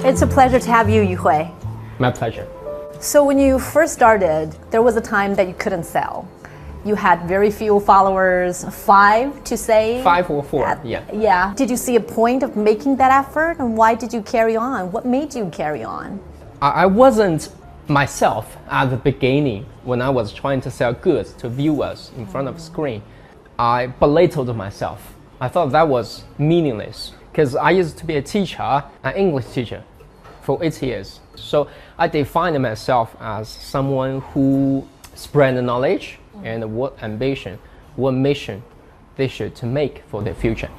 It's a pleasure to have you, Yuhui. My pleasure. So when you first started, there was a time that you couldn't sell. You had very few followers, 5 to say? 5 or 4, yeah. Yeah. Did you see a point of making that effort, and why did you carry on? What made you carry on? I wasn't myself at the beginning when I was trying to sell goods to viewers in front of a screen. I belittled myself. I thought that was meaningless because I used to be a teacher, an English teacher, for 8 years. So I defined myself as someone who spread the knowledge and what ambition, what mission they should to make for their future.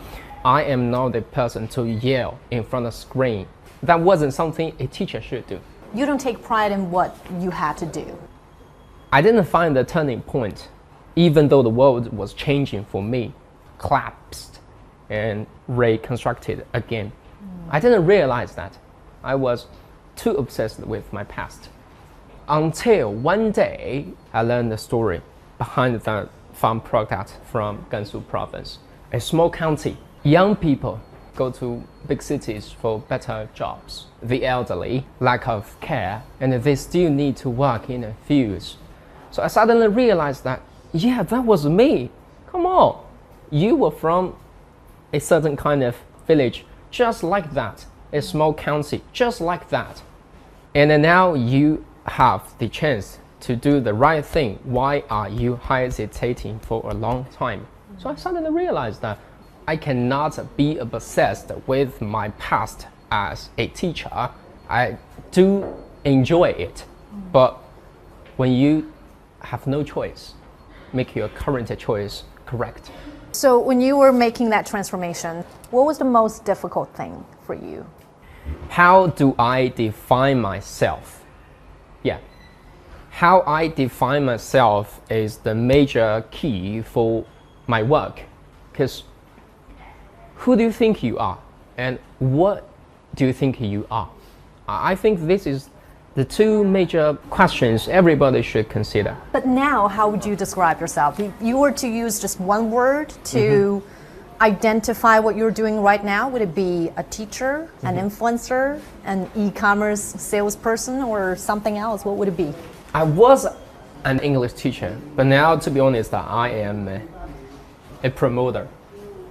I am not the person to yell in front of screen. That wasn't something a teacher should do. You don't take pride in what you had to do. I didn't find the turning point, even though the world was changing for me, collapsed and reconstructed again. I didn't realize that. I was too obsessed with my past. Until one day, I learned the story behind that farm product from Gansu province. A small county, young people go to big cities for better jobs. The elderly, lack of care, and they still need to work in the fields. So I suddenly realized that, yeah, that was me. Come on, you were from a certain kind of village, just like that, a small county, just like that. And then now you have the chance to do the right thing. Why are you hesitating for a long time? So I suddenly realized that I cannot be obsessed with my past as a teacher. I do enjoy it, but when you have no choice, make your current choice correct. So when you were making that transformation, what was the most difficult thing for you? How do I define myself? Yeah. How I define myself is the major key for my work. Because who do you think you are? And what do you think you are? I think this is the 2 major questions everybody should consider. But now, how would you describe yourself? If you were to use just one word to identify what you're doing right now, would it be a teacher, an influencer, an e-commerce salesperson, or something else? What would it be? I was an English teacher, but now, to be honest, I am a promoter.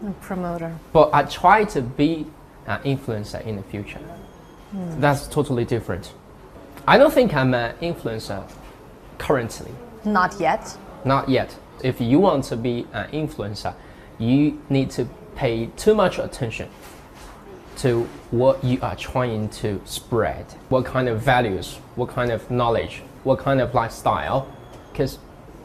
A promoter. But I try to be an influencer in the future. That's totally different. I don't think I'm an influencer currently. Not yet. Not yet. If you want to be an influencer, you need to pay too much attention to what you are trying to spread, what kind of values, what kind of knowledge, what kind of lifestyle. Because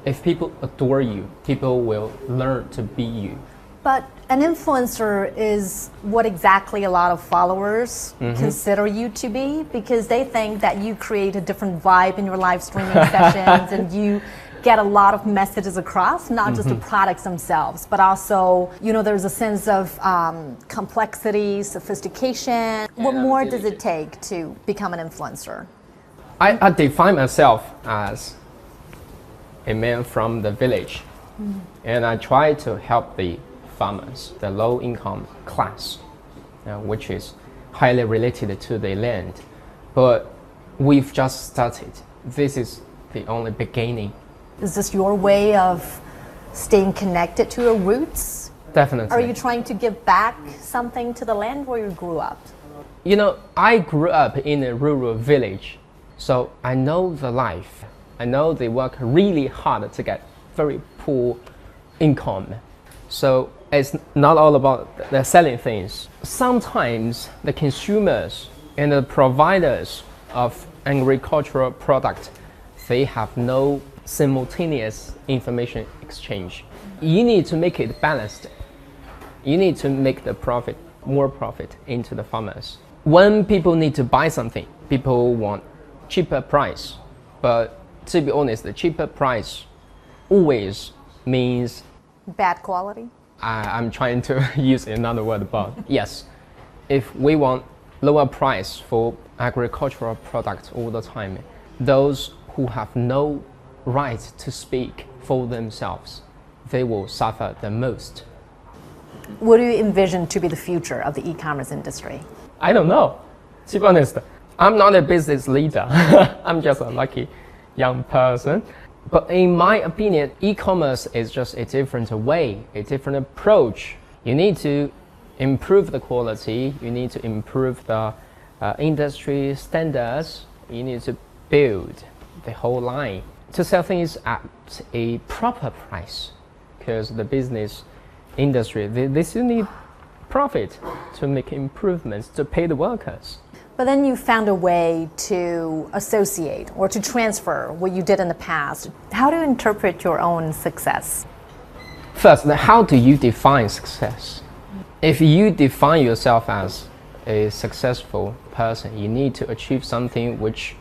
if people adore you, people will learn to be you. But an influencer is what exactly a lot of followers consider you to be, because they think that you create a different vibe in your live streaming sessions and you get a lot of messages across, not just the products themselves, but also, you know, there's a sense of complexity, sophistication. What more does it take to become an influencer? I define myself as a man from the village, and I try to help the farmers, the low-income class, which is highly related to the land. But we've just started. This is the only beginning. Is this your way of staying connected to your roots? Definitely. Are you trying to give back something to the land where you grew up? You know, I grew up in a rural village, so I know the life. I know they work really hard to get very poor income. So it's not all about the selling things. Sometimes the consumers and the providers of agricultural product, they have no simultaneous information exchange. You need to make it balanced. You need to make the profit, more profit into the farmers. When people need to buy something, people want cheaper price. But to be honest, the cheaper price always means bad quality? I'm trying to use another word, but yes. If we want lower price for agricultural products all the time, those who have no right to speak for themselves, they will suffer the most. What do you envision to be the future of the e-commerce industry? I don't know. To be honest, I'm not a business leader. I'm just a lucky young person. But in my opinion, e-commerce is just a different way, a different approach. You need to improve the quality. You need to improve the industry standards. You need to build the whole line to sell things at a proper price. Because the business industry, they still need profit to make improvements, to pay the workers. But then you found a way to associate or to transfer what you did in the past. How do you interpret your own success? First, how do you define success? If you define yourself as a successful person, you need to achieve something which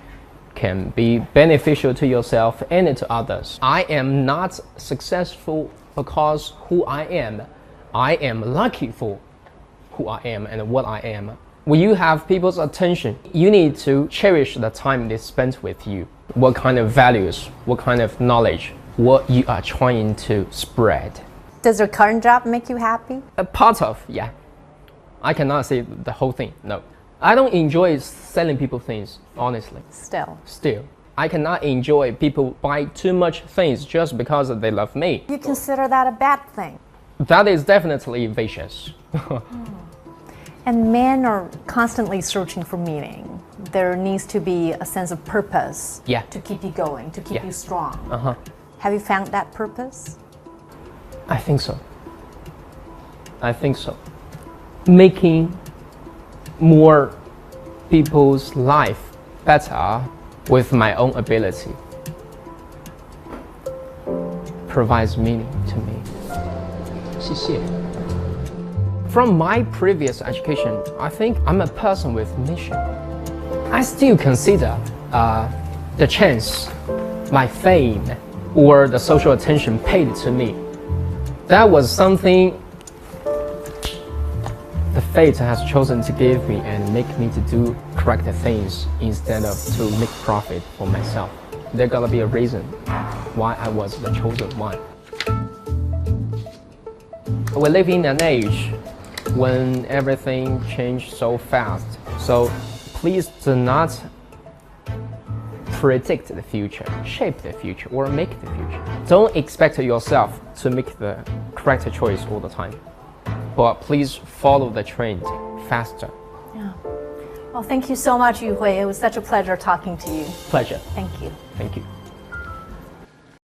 can be beneficial to yourself and to others. I am not successful because who I am. I am lucky for who I am and what I am. When you have people's attention, you need to cherish the time they spent with you. What kind of values, what kind of knowledge, what you are trying to spread. Does your current job make you happy? A part of, yeah. I cannot say the whole thing, no. I don't enjoy selling people things, honestly. Still. I cannot enjoy people buy too much things just because they love me. You consider that a bad thing? That is definitely vicious. And men are constantly searching for meaning. There needs to be a sense of purpose to keep you going, to keep you strong. Have you found that purpose? I think so. Making more people's life better with my own ability provides meaning to me. 谢谢. From my previous education, I think I'm a person with mission. I still consider the chance, my fame, or the social attention paid to me. That was something the fate has chosen to give me and make me to do correct things instead of to make profit for myself. There gotta be a reason why I was the chosen one. We live in an age when everything changed so fast. So please do not predict the future, shape the future, or make the future. Don't expect yourself to make the correct choice all the time. But please follow the trend faster. Yeah. Well, thank you so much, Yu Hui. It was such a pleasure talking to you. Pleasure. Thank you. Thank you.